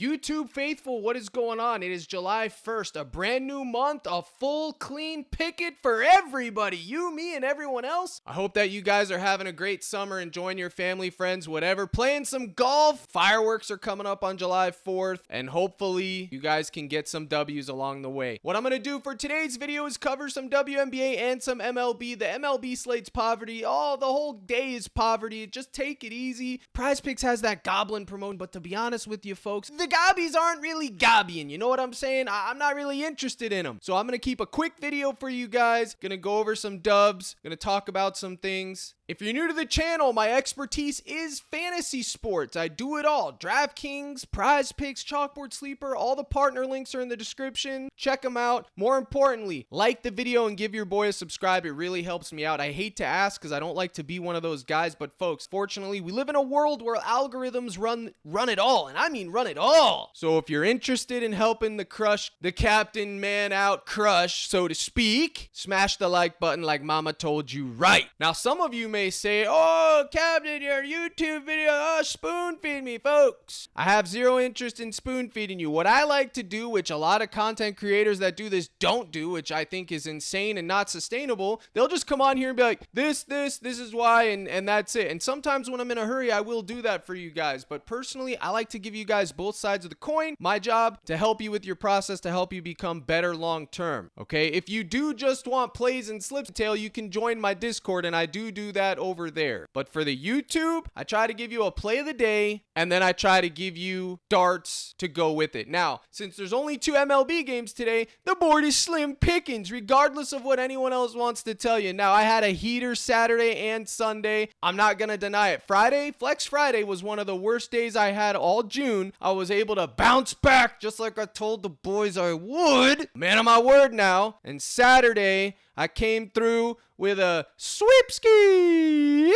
YouTube faithful, what is going on? It is July 1st, a brand new month, a full clean picket for everybody, you, me, and everyone else. I hope that you guys are having a great summer, enjoying your family, friends, whatever, playing some golf. Fireworks are coming up on July 4th, and hopefully you guys can get some W's along the way. What I'm going to do for today's video is cover some WNBA and some MLB. The MLB slates poverty. Oh, the whole day is poverty. Just take it easy. PrizePicks has that goblin promotion, but to be honest with you folks, the gobbies aren't really gobbying. You know what I'm saying? I'm not really interested in them. So I'm going to keep a quick video for you guys. Going to go over some dubs. Going to talk about some things. If you're new to the channel, my expertise is fantasy sports. I do it all. DraftKings, PrizePicks, Chalkboard Sleeper, all the partner links are in the description. Check them out. More importantly, like the video and give your boy a subscribe. It really helps me out. I hate to ask because I don't like to be one of those guys, but folks, fortunately, we live in a world where algorithms run it all, and I mean run it all. So if you're interested in helping the captain man out crush, so to speak, smash the like button like mama told you right. Now, some of you may say, oh, Captain, your YouTube video, oh, spoon feed me, folks. I have zero interest in spoon feeding you. What I like to do, which a lot of content creators that do this don't do, which I think is insane and not sustainable, they'll just come on here and be like, this is why, and that's it. And sometimes when I'm in a hurry, I will do that for you guys. But personally, I like to give you guys both sides of the coin. My job to help you with your process, to help you become better long term. Okay, if you do just want plays and slips detail, you can join my Discord, and I do that over there. But for the YouTube, I try to give you a play of the day, and then I try to give you darts to go with it. Now, since there's only 2 MLB games today, the board is slim pickings, regardless of what anyone else wants to tell you. Now, I had a heater Saturday and Sunday. I'm not gonna deny it. Flex Friday was one of the worst days I had all June. I was able to bounce back just like I told the boys I would. Man of my word now. And Saturday, I came through with a sweepski.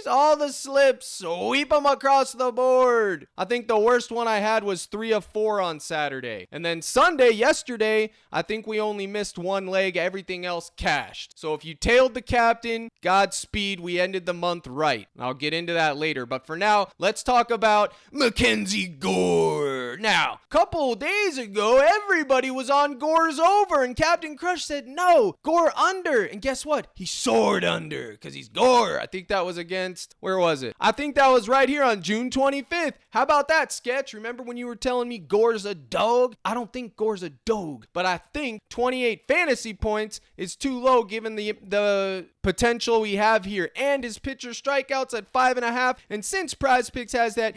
All the slips, sweep them across the board. I think the worst one I had was 3 of 4 on Saturday. And then Sunday, yesterday, I think we only missed 1 leg. Everything else cashed. So if you tailed the captain, Godspeed, we ended the month right. I'll get into that later. But for now, let's talk about Mackenzie Gore. Now, a couple days ago, everybody was on Gore's over, and Captain Crush said, no, Gore under. And guess what? He soared under because he's Gore. I think that was against, where was it? I think that was right here on June 25th. How about that, Sketch? Remember when you were telling me Gore's a dog? I don't think Gore's a dog, but I think 28 fantasy points is too low given the potential we have here, and his pitcher strikeouts at 5.5. And since PrizePicks has that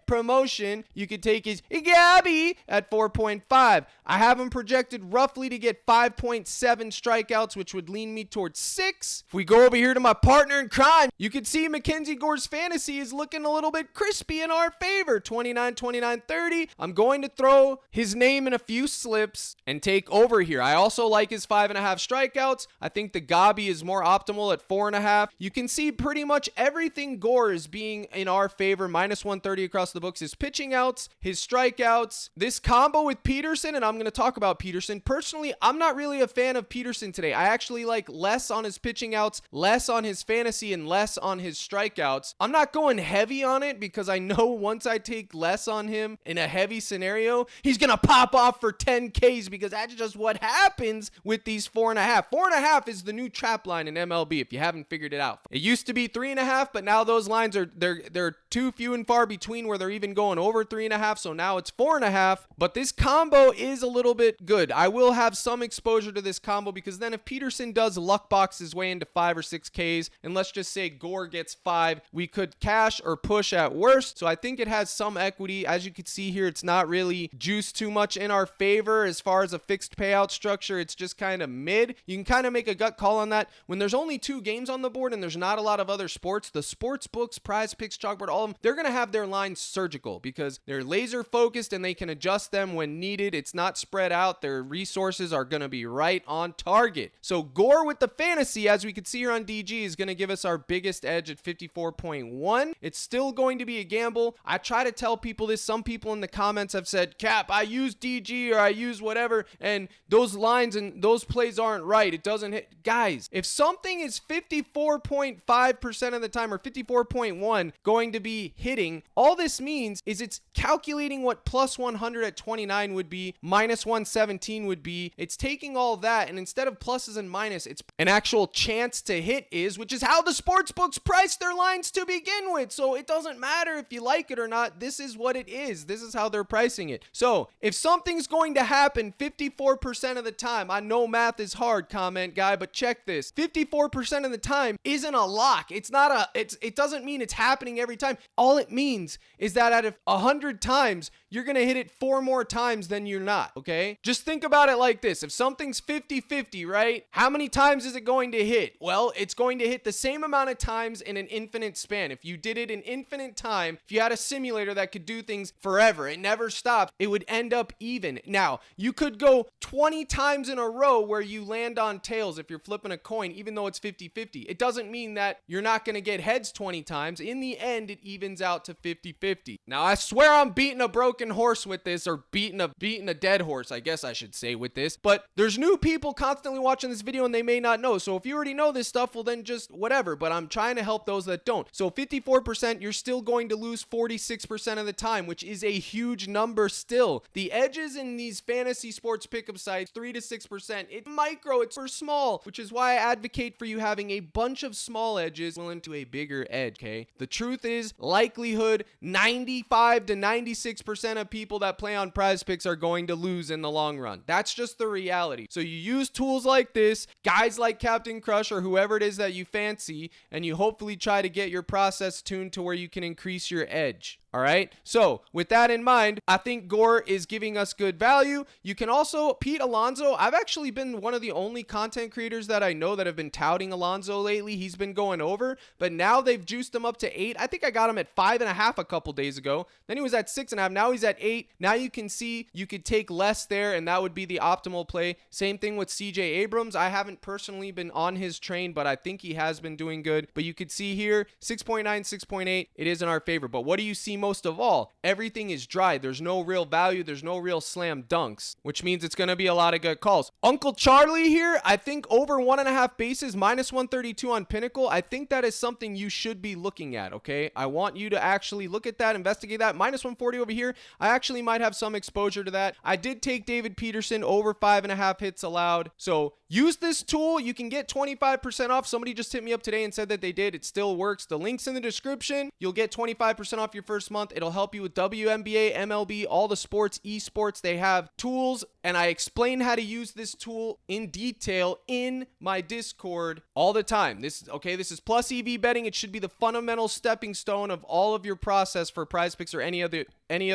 promotion, you could take his Gabby at 4.5. I have him projected roughly to get 5.7 strikeouts, which would lean me towards 6. If we go over here to my partner in crime, you can see Mackenzie Gore's fantasy is looking a little bit crispy in our favor. 29, 29, 30. I'm going to throw his name in a few slips and take over here. I also like his 5.5 strikeouts. I think the Gabi is more optimal at 4.5. You can see pretty much everything Gore is being in our favor. Minus 130 across the books. His pitching outs, his strikeouts, this combo with Peterson, and I'm going to talk about Peterson. Personally, I'm not really a fan of Peterson today. I actually like less on his pitching outs, less on his fantasy, and less on his strikeouts. I'm not going heavy on it because I know once I take less on him in a heavy scenario, he's going to pop off for 10 Ks because that's just what happens with these 4.5. 4.5 is the new trap line in MLB if you haven't figured it out. It used to be 3.5, but now those lines are they're too few and far between where they're even going over 3.5, so now it's 4.5. But this combo is a little bit good. I will have some exposure to this combo because then if Peterson does luck box his way into 5 or 6 Ks, and let's just say Gore gets 5, we could cash or push at worst. So I think it has some equity. As you can see here, it's not really juiced too much in our favor as far as a fixed payout structure. It's just kind of mid. You can kind of make a gut call on that. When there's only 2 games on the board and there's not a lot of other sports, the sports books, PrizePicks, Chalkboard, all of them, they're going to have their lines surgical because they're laser focused and they can adjust them when needed. It's not spread out. Their resources are going to be right on target. So Gore with the fantasy, as we can see here on DG, is going to give us our biggest edge at 54.1. It's still going to be a gamble. I try to tell people this. Some people in the comments have said, Cap, I use DG or I use whatever, and those lines and those plays aren't right. It doesn't hit. Guys, if something is 54.5% of the time or 54.1 going to be hitting, all this means is it's calculating what plus 100 at 29 would be, minus 117 would be. It's taking all that, and instead of pluses and minus, it's an actual chance to hit is, which is how the sports books price their lines to begin with. So it doesn't matter if you like it or not. This is what it is. This is how they're pricing it. So if something's going to happen 54% of the time, I know math is hard, comment guy, but check this. 54% of the time isn't a lock. It's not it doesn't mean it's happening every time. All it means is that out of 100 times, you're going to hit it 4 more times than you're not, okay? Just think about it like this. If something's 50-50, right? How many times is it going to hit? Well, it's going to hit the same amount of times in an infinite span. If you did it in infinite time, if you had a simulator that could do things forever, it never stops, it would end up even. Now, you could go 20 times in a row where you land on tails if you're flipping a coin, even though it's 50-50. It doesn't mean that you're not going to get heads 20 times. In the end, it evens out to 50-50. Now, I swear I'm beating a broken horse with this, or beating a dead horse, I guess I should say, with this, but there's new people constantly watching this video and they may not know. So if you already know this stuff, well then just whatever, but I'm trying to help those that don't. So 54%, you're still going to lose 46% of the time, which is a huge number still. The edges in these fantasy sports pick'em sites, 3 to 6%. It's micro, it's for small, which is why I advocate for you having a bunch of small edges into a bigger edge, okay? The truth is, likelihood, 95 to 96% of people that play on PrizePicks are going to lose in the long run. That's just the reality. So you use tools like this, guys like Captain Crush or whoever it is that you fancy, and you hopefully try to get your process tuned to where you can increase your edge. All right. So with that in mind, I think Gore is giving us good value. You can also, Pete Alonso, I've actually been one of the only content creators that I know that have been touting Alonso lately. He's been going over, but now they've juiced him up to 8. I think I got him at 5.5 a couple days ago. Then he was at 6.5. Now he's at 8. Now you can see you could take less there, and that would be the optimal play. Same thing with CJ Abrams. I haven't personally been on his train, but I think he has been doing good. But you could see here, 6.9, 6.8. It is in our favor. But what do you see most of all? Everything is dry. There's no real value. There's no real slam dunks, which means it's going to be a lot of good calls. Uncle Charlie here, I think over 1.5 bases, minus 132 on Pinnacle. I think that is something you should be looking at, okay? I want you to actually look at that, investigate that. Minus 140 over here. I actually might have some exposure to that. I did take David Peterson over 5.5 hits allowed. So use this tool. You can get 25% off. Somebody just hit me up today and said that they did. It still works. The link's in the description. You'll get 25% off your first month. It'll help you with WNBA, MLB, all the sports, esports. They have tools, and I explain how to use this tool in detail in my Discord all the time. This is plus EV betting. It should be the fundamental stepping stone of all of your process for PrizePicks or any of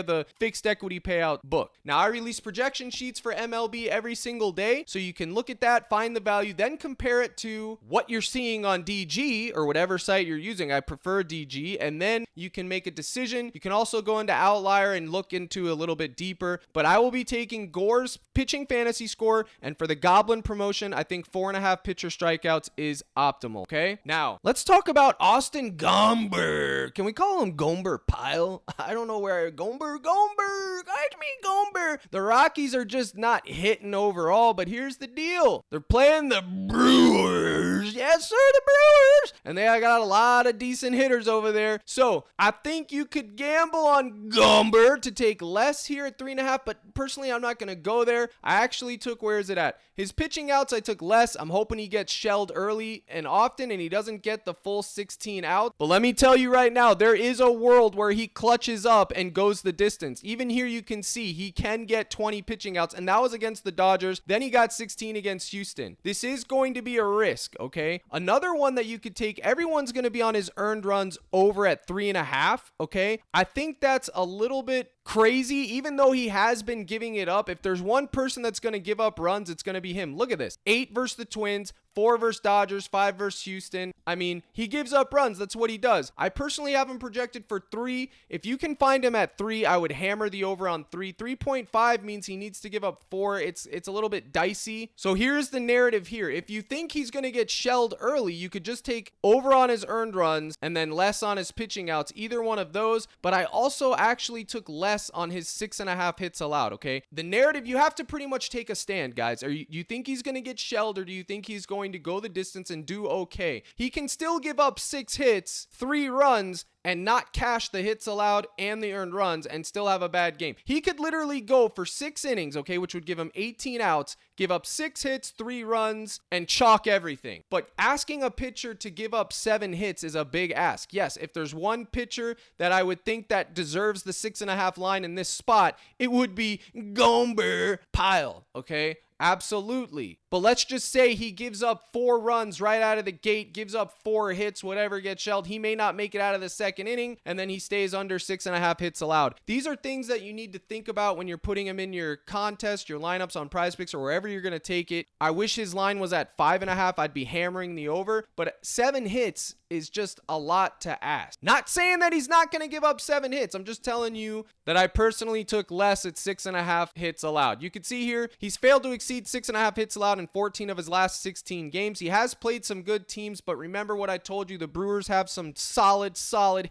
the fixed equity payout book. Now, I release projection sheets for MLB every single day, so you can look at that, find the value, then compare it to what you're seeing on DG or whatever site you're using. I prefer DG, and then you can make a decision. You can also go into Outlier and look into a little bit deeper, but I will be taking Gore's pitching fantasy score, and for the Goblin promotion, I think 4.5 pitcher strikeouts is optimal, okay? Now, let's talk about Austin Gomber. Can we call him Gomber Pile? I don't know where Gomber, catch me Gomber. The Rockies are just not hitting overall, but here's the deal. They're playing the Brewers. Yes, sir, the Brewers. And they got a lot of decent hitters over there. So I think you could gamble on Gomber to take less here at 3.5, but personally, I'm not going to go there. I actually took, where is it at? His pitching outs, I took less. I'm hoping he gets shelled early and often, and he doesn't get the full 16 out. But let me tell you right now, there is a world where he clutches up and goes the distance. Even here, you can see he can get 20 pitching outs, and that was against the Dodgers. Then he got 16 against Houston. This is going to be a risk, okay? Another one that you could take, everyone's going to be on his earned runs over at 3.5, okay? I think that's a little bit crazy, even though he has been giving it up. If there's one person that's going to give up runs, it's going to be him. Look at this. 8 versus the Twins, 4 versus Dodgers, 5 versus Houston. I mean, he gives up runs. That's what he does. I personally have him projected for 3. If you can find him at 3, I would hammer the over on 3. 3.5 means he needs to give up 4. It's a little bit dicey. So here's the narrative here. If you think he's going to get shelled early, you could just take over on his earned runs and then less on his pitching outs, either one of those. But I also actually took less on his 6.5 hits allowed, okay? The narrative, you have to pretty much take a stand, guys. Do you think he's going to get shelled, or do you think he's going going to go the distance and do okay. He can still give up 6 hits, 3 runs, and not cash the hits allowed and the earned runs and still have a bad game. He could literally go for 6 innings, okay, which would give him 18 outs, give up 6 hits, 3 runs, and chalk everything. But asking a pitcher to give up 7 hits is a big ask. Yes, if there's one pitcher that I would think that deserves the 6.5 line in this spot, it would be Gomber Pile, okay? Absolutely. But let's just say he gives up 4 runs right out of the gate, gives up 4 hits, whatever gets shelled. He may not make it out of the second inning, and then he stays under 6.5 hits allowed. These are things that you need to think about when you're putting him in your contest, your lineups on PrizePicks, or wherever you're going to take it. I wish his line was at 5.5. I'd be hammering the over, but 7 hits is just a lot to ask. Not saying that he's not going to give up 7 hits. I'm just telling you that I personally took less at 6.5 hits allowed. You can see here, he's failed to exceed 6.5 hits allowed in 14 of his last 16 games. He has played some good teams, but remember what I told you, the Brewers have some solid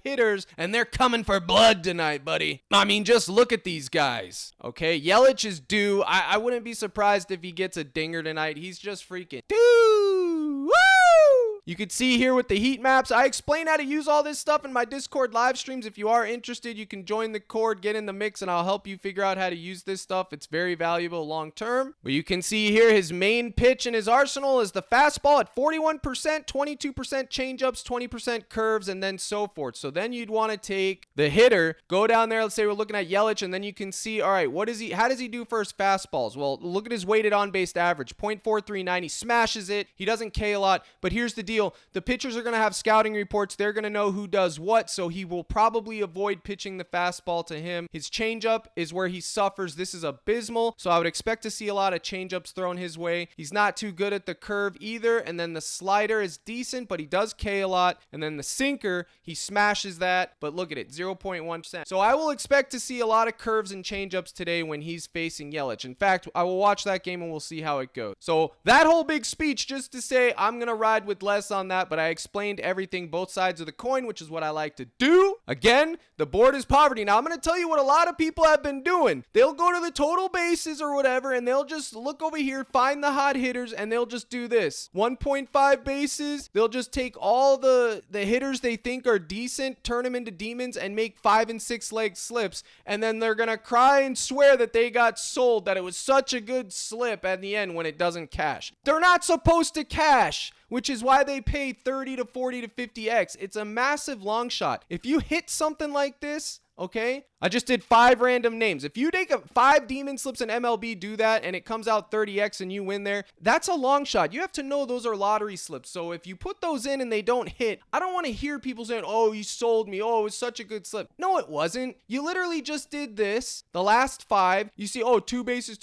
hitters, and they're coming for blood tonight, buddy. I mean, just look at these guys, okay? Yelich is due. I wouldn't be surprised if he gets a dinger tonight. He's just freaking due. Woo! You can see here with the heat maps, I explain how to use all this stuff in my Discord live streams. If you are interested, you can join the Cord, get in the mix, and I'll help you figure out how to use this stuff. It's very valuable long term. But you can see here his main pitch in his arsenal is the fastball at 41%, 22% changeups, 20% curves, and then so forth. So then you'd want to take the hitter, go down there, let's say we're looking at Yelich, and then you can see, all right, how does he do for his fastballs? Well, look at his weighted on-base average, 0.439. He smashes it. He doesn't K a lot, but here's the deal. The pitchers are going to have scouting reports. They're going to know who does what, so he will probably avoid pitching the fastball to him. His changeup is where he suffers. This is abysmal, so I would expect to see a lot of changeups thrown his way. He's not too good at the curve either, and then the slider is decent, but he does K a lot, and then the sinker, he smashes that, but look at it, 0.1%. So I will expect to see a lot of curves and changeups today when he's facing Yelich. In fact, I will watch that game and we'll see how it goes. So that whole big speech just to say I'm going to ride with less on that, but I explained everything, both sides of the coin, which is what I like to do. Again, the board is poverty. Now, I'm going to tell you what a lot of people have been doing. They'll go to the total bases or whatever, and they'll just look over here, find the hot hitters, and they'll just do this. 1.5 bases, they'll just take all the hitters they think are decent, turn them into demons, and make 5 and 6 leg slips, and then they're going to cry and swear that they got sold, that it was such a good slip at the end when it doesn't cash. They're not supposed to cash, which is why they pay 30 to 40 to 50x. It's a massive long shot. If you hit something like this, okay, I just did 5 random names. If you take 5 demon slips in MLB, do that, and it comes out 30x and you win there, that's a long shot. You have to know those are lottery slips. So if you put those in and they don't hit, I don't want to hear people saying, oh, you sold me. Oh, it was such a good slip. No, it wasn't. You literally just did this. The last 5, you see, oh, 2 bases,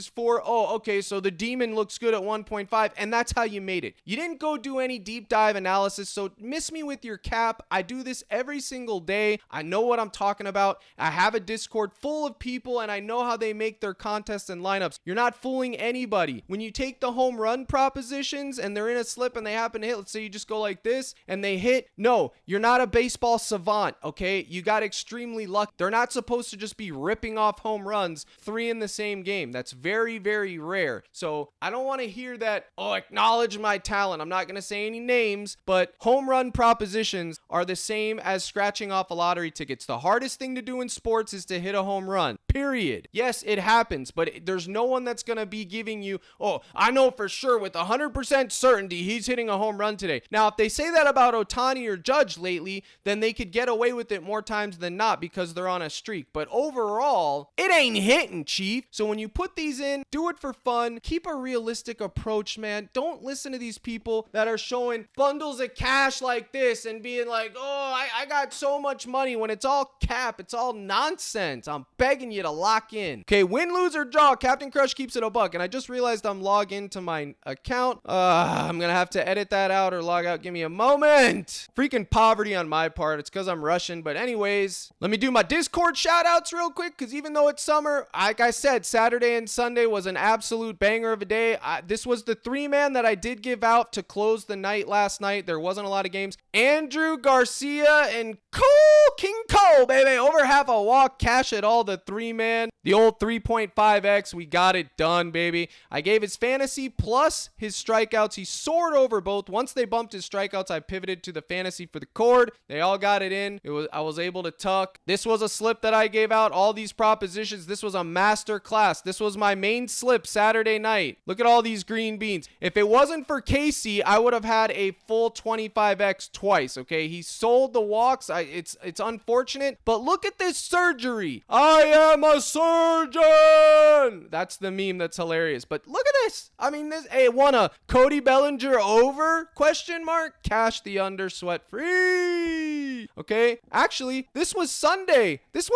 4. Oh, okay, so the demon looks good at 1.5, and that's how you made it. You didn't go do any deep dive analysis, so miss me with your cap. I do this every single day. I know what I'm talking about. I have a Discord full of people and I know how they make their contests and lineups. You're not fooling anybody. When you take the home run propositions and they're in a slip and they happen to hit, let's say you just go like this and they hit. No, you're not a baseball savant, okay? You got extremely lucky. They're not supposed to just be ripping off home runs 3 in the same game. That's very, very rare. So I don't want to hear that, oh, acknowledge my talent. I'm not going to say any names, but home run propositions are the same as scratching off a lottery ticket. It's the hardest thing to do in sports is to hit a home run, period. Yes, it happens, but there's no one that's going to be giving you, oh, I know for sure with 100% certainty he's hitting a home run today. Now, if they say that about Ohtani or Judge lately, then they could get away with it more times than not because they're on a streak. But overall, it ain't hitting, Chief. So when you put these in, do it for fun. Keep a realistic approach, man. Don't listen to these people that are showing bundles of cash like this and being like, oh, I got so much money when it's all cap. It's all nonsense. I'm begging you to lock in. Okay, win, lose, or draw. Captain Crush keeps it a buck. And I just realized I'm logged into my account. I'm going to have to edit that out or log out. Give me a moment. Freaking poverty on my part. It's because I'm Russian. But anyways, let me do my Discord shout outs real quick. Because even though it's summer, like I said, Saturday and Sunday was an absolute banger of a day. This was the 3-man that I did give out to close the night last night. There wasn't a lot of games. Andrew Garcia and King Cole, baby. Over half a walk, cash it all, the 3 3-man, the old 3.5x. We got it done, baby. I gave his fantasy plus his strikeouts. He soared over both. Once they bumped his strikeouts, I pivoted to the fantasy for the cord. They all got it in. I was able to tuck. This was a slip that I gave out. All these propositions. This was a master class. This was my main slip Saturday night. Look at all these green beans. If it wasn't for Casey, I would have had a full 25x twice, okay? He sold the walks. It's unfortunate, but look at this surgery. I am a surgeon. That's the meme that's hilarious. But look at this. I mean, won a Cody Bellinger over? Question mark. Cash the under, sweat free. Okay? Actually, this was Sunday. This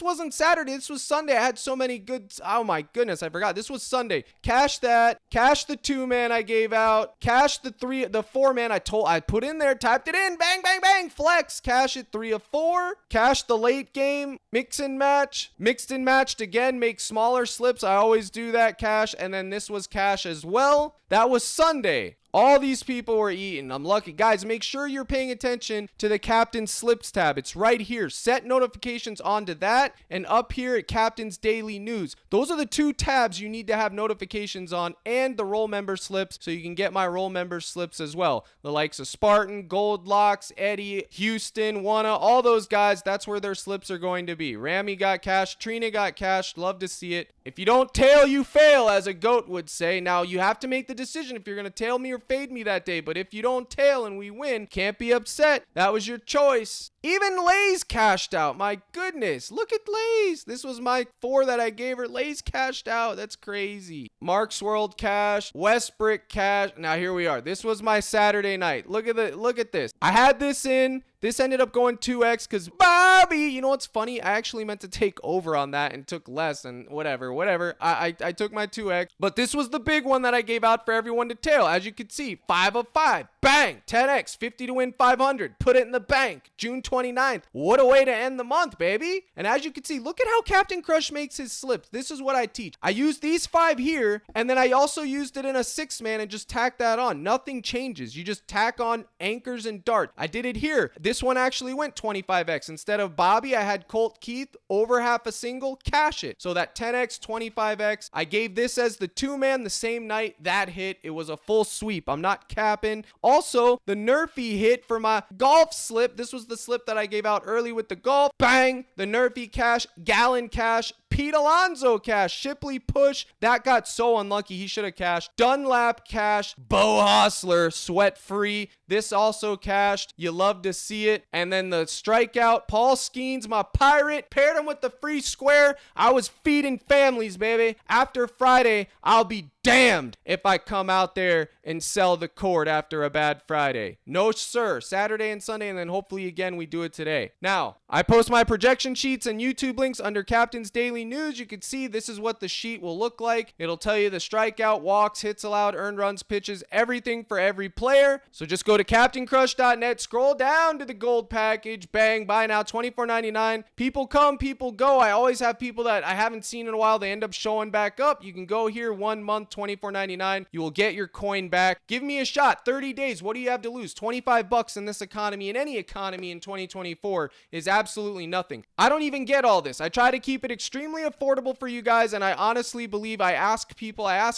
wasn't Saturday. This was Sunday. I had so many good, oh my goodness, I forgot. This was Sunday. Cash that. Cash the 2-man I gave out. Cash the 4-man I put in there, typed it in. Bang, bang, bang. Flex. Cash it 3 of 4. Cash the late game. Mix and match. Mixed and matched again. Make smaller slips. I always do that. Cash. And then this was cash as well. That was Sunday. All these people were eating. I'm lucky. Guys, make sure you're paying attention to the Captain Slips tab. It's right here. Set notifications onto that, and up here at Captain's Daily News. Those are the 2 tabs you need to have notifications on, and the roll member slips, so you can get my roll member slips as well. The likes of Spartan, Goldlocks, Eddie, Houston, Wanna, all those guys, that's where their slips are going to be. Rami got cashed. Trina got cashed. Love to see it. If you don't tail, you fail, as a goat would say. Now, you have to make the decision if you're going to tail me or fade me that day. But if you don't tail and we win, can't be upset. That was your choice. Even Lay's cashed out. My goodness. Look at Lay's. This was my 4 that I gave her. Lay's cashed out. That's crazy. Mark's World cash. Westbrook cash. Now here we are. This was my Saturday night. Look at this. I had this in. This ended up going 2x because Bobby, you know what's funny? I actually meant to take over on that and took less and whatever. I took my 2x, but this was the big one that I gave out for everyone to tail. As you can see, 5 of 5. Bang! 10x, 50 to win 500. Put it in the bank. June 29th. What a way to end the month, baby. And as you can see, look at how Captain Crush makes his slips. This is what I teach. I used these 5 here, and then I also used it in a 6-man and just tack that on. Nothing changes. You just tack on anchors and dart. I did it here. This one actually went 25x. Instead of Bobby, I had Colt Keith over half a single, cash it. So that 10x, 25x. I gave this as the 2-man the same night. That hit. It was a full sweep. I'm not capping. Also, the Nerfy hit for my golf slip. This was the slip that I gave out early with the golf. Bang! The Nerfy cash, Gallon cash, Pete Alonso cash, Shipley push. That got so unlucky. He should have cashed. Dunlap cash, Bo Hostler, sweat free. This also cashed. You love to see it. And then the strikeout, Paul Skeens, my pirate, paired him with the free square. I was feeding families, baby. After Friday, I'll be damned if I come out there and sell the cord after a bad Friday. No, sir. Saturday and Sunday, and then hopefully again we do it today. Now, I post my projection sheets and YouTube links under Captain's Daily News. You can see this is what the sheet will look like. It'll tell you the strikeout, walks, hits allowed, earned runs, pitches, everything for every player. So just go to CaptainCrush.net, scroll down to the gold package, bang, buy now, $24.99. People come, people go. I always have people that I haven't seen in a while. They end up showing back up. You can go here 1 month, $24.99. You will get your coin back. Give me a shot. 30 days. What do you have to lose? $25 in this economy, in any economy in 2024 is absolutely nothing. I don't even get all this. I try to keep it extremely affordable for you guys, and I honestly believe, I ask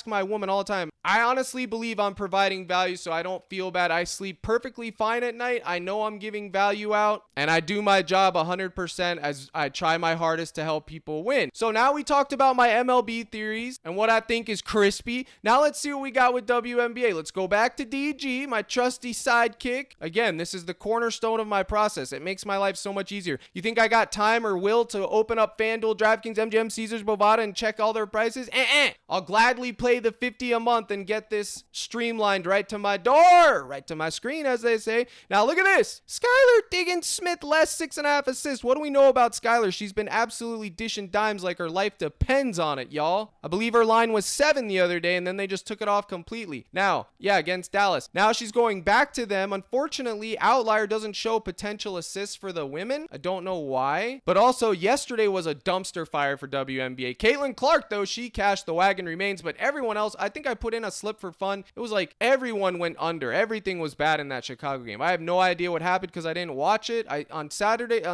my woman all the time, I honestly believe I'm providing value, so I don't feel bad. I sleep perfectly fine at night. I know I'm giving value out, and I do my job 100% as I try my hardest to help people win. So now we talked about my MLB theories and what I think is crispy. Now let's see what we got with WNBA. Let's go back to DG, my trusty sidekick. Again, this is the cornerstone of my process. It makes my life so much easier. You think I got time or will to open up FanDuel, DraftKings, MGM, Caesars, Bovada, and check all their prices? I'll gladly play the $50 a month and get this streamlined right to my door, right to my screen, as they say. Now look at this. Skylar Diggins-Smith, less 6.5 assists. What do we know about Skylar? She's been absolutely dishing dimes like her life depends on it, y'all. I believe her line was 7 the other day, and then they just took it off completely. Now, yeah, against Dallas. Now she's going back to them. Unfortunately, Outlier doesn't show potential assists for the women. I don't know why. But also, yesterday was a dumpster fire for WNBA. Caitlin Clark, though, she cashed. The wagon remains. But everyone else, I think I put in in a slip for fun. It was like everyone went under. Everything was bad in that Chicago game. I have no idea what happened because I didn't watch it. On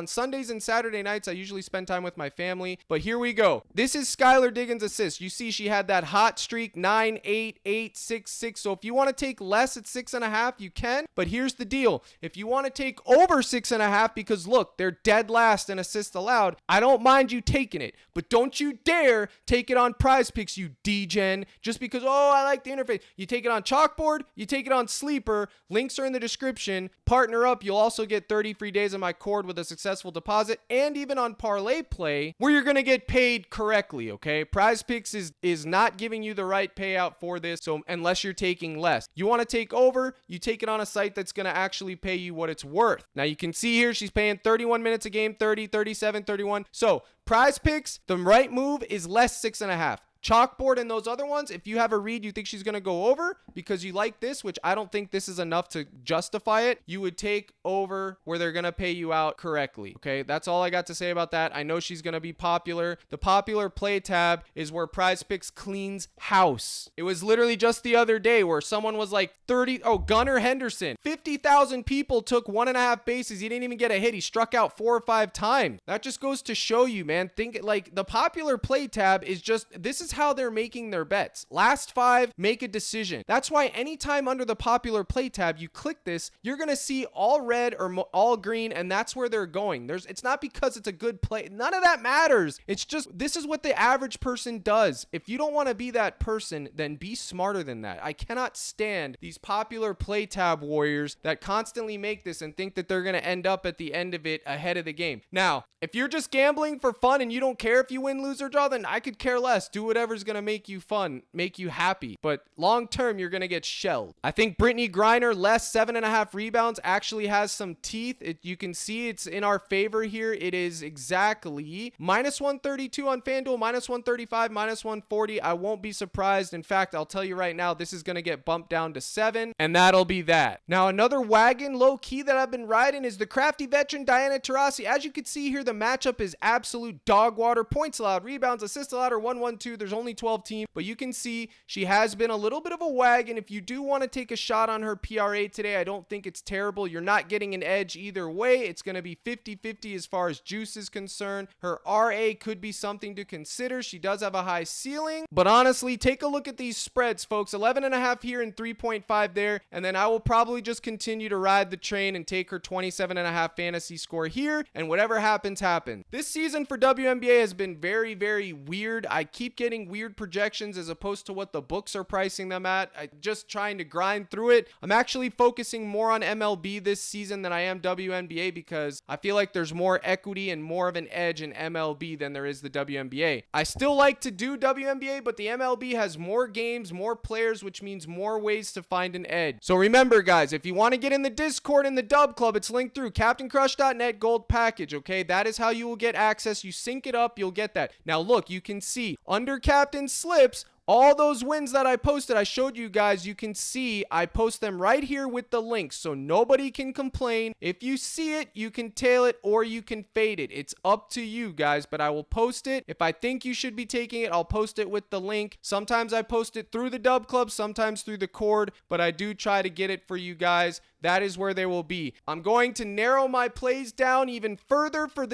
Sundays and Saturday nights, I usually spend time with my family. But here we go. This is Skylar Diggins' assist. You see she had that hot streak, 9, 8, 8, 6, 6. So if you want to take less at 6.5, you can. But here's the deal. If you want to take over 6.5, because look, they're dead last in assists allowed, I don't mind you taking it. But don't you dare take it on PrizePicks, you degen. Just because, oh, I like the interface. You take it on Chalkboard, you take it on Sleeper. Links are in the description. Partner up. You'll also get 30 free days of my cord with a successful deposit, and even on Parlay Play, where you're going to get paid correctly, okay? PrizePicks is not giving you the right payout for this, so unless you're taking less. You want to take over, you take it on a site that's going to actually pay you what it's worth. Now you can see here she's paying 31 minutes a game, 30, 37, 31. So PrizePicks, the right move is less 6.5. Chalkboard and those other ones, if you have a read you think she's going to go over because you like this, which I don't think this is enough to justify it, you would take over where they're going to pay you out correctly. Okay, that's all I got to say about that. I know she's going to be popular. The popular play tab is where PrizePicks cleans house. It was literally just the other day where someone was like Gunnar Henderson. 50,000 people took 1.5 bases. He didn't even get a hit. He struck out 4 or 5 times. That just goes to show you, man. Think like the popular play tab is just, this is how they're making their bets. Last 5, make a decision. That's why anytime under the popular play tab you click this, you're going to see all red or all green, and that's where they're going. It's not because it's a good play. None of that matters. It's just, this is what the average person does. If you don't want to be that person, then be smarter than that. I cannot stand these popular play tab warriors that constantly make this and think that they're going to end up at the end of it ahead of the game. Now, if you're just gambling for fun and you don't care if you win, lose, or draw, then I could care less. Do whatever's going to make you fun, make you happy. But long term, you're going to get shelled. I think Brittany Griner, less 7.5 rebounds, actually has some teeth. You can see it's in our favor here. It is exactly minus 132 on FanDuel, minus 135, minus 140. I won't be surprised. In fact, I'll tell you right now, this is going to get bumped down to 7, and that'll be that. Now, another wagon low key that I've been riding is the crafty veteran Diana Taurasi. As you can see here, the matchup is absolute dog water. Points allowed, rebounds, assists allowed are 1-1-2. There's only 12 teams, but you can see she has been a little bit of a wagon. If you do want to take a shot on her PRA today, I don't think it's terrible. You're not getting an edge either way. It's going to be 50-50 as far as juice is concerned. Her RA could be something to consider. She does have a high ceiling, but honestly, take a look at these spreads, folks. 11.5 here and 3.5 there, and then I will probably just continue to ride the train and take her 27.5 fantasy score here, and whatever happens, happens. This season for WNBA has been very, very weird. I keep getting weird projections as opposed to what the books are pricing them at. I'm just trying to grind through it. I'm actually focusing more on MLB this season than I am WNBA because I feel like there's more equity and more of an edge in MLB than there is the WNBA. I still like to do WNBA, but the MLB has more games, more players, which means more ways to find an edge. So remember, guys, if you want to get in the Discord in the Dub Club, it's linked through CaptainCrush.net Gold Package, okay? That is how you will get access. You sync it up, you'll get that. Now, look, you can see under Captain Slips, all those wins that I posted, I showed you guys, you can see I post them right here with the links, so nobody can complain. If you see it, you can tail it or you can fade it. It's up to you guys, but I will post it. If I think you should be taking it, I'll post it with the link. Sometimes I post it through the Dub Club, sometimes through the cord, but I do try to get it for you guys. That is where they will be. I'm going to narrow my plays down even further for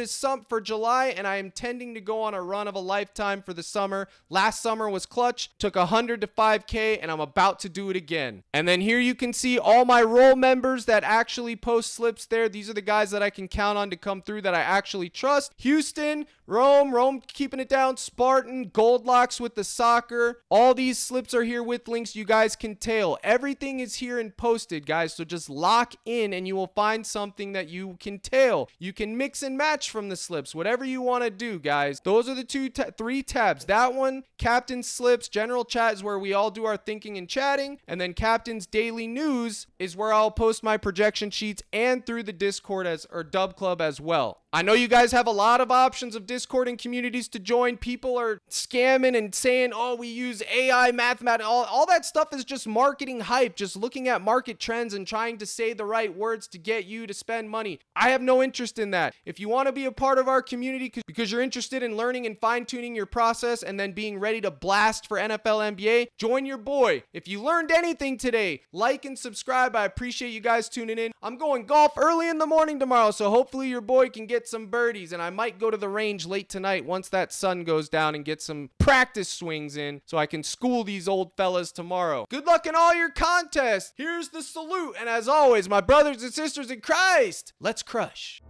for July, and I am tending to go on a run of a lifetime for the summer. Last summer was clutch, took 100 to 5K, and I'm about to do it again. And then here you can see all my role members that actually post slips there. These are the guys that I can count on to come through that I actually trust. Houston, Rome keeping it down, Spartan, Goldlocks with the soccer. All these slips are here with links you guys can tail. Everything is here and posted, guys, so just lock in and you will find something that you can tail. You can mix and match from the slips, whatever you want to do, guys. Those are the three tabs. That one, Captain Slips, General Chat is where we all do our thinking and chatting, and then Captain's Daily News is where I'll post my projection sheets and through the Discord or Dub Club as well. I know you guys have a lot of options of Discord and communities to join. People are scamming and saying, oh, we use AI, mathematics. All that stuff is just marketing hype, just looking at market trends and trying to say the right words to get you to spend money. I have no interest in that. If you want to be a part of our community because you're interested in learning and fine-tuning your process and then being ready to blast for NFL, NBA, join your boy. If you learned anything today, like and subscribe. I appreciate you guys tuning in. I'm going golf early in the morning tomorrow, so hopefully your boy can get some birdies, and I might go to the range late tonight once that sun goes down and get some practice swings in so I can school these old fellas tomorrow. Good luck in all your contests. Here's the salute, and as always, my brothers and sisters in Christ, let's crush.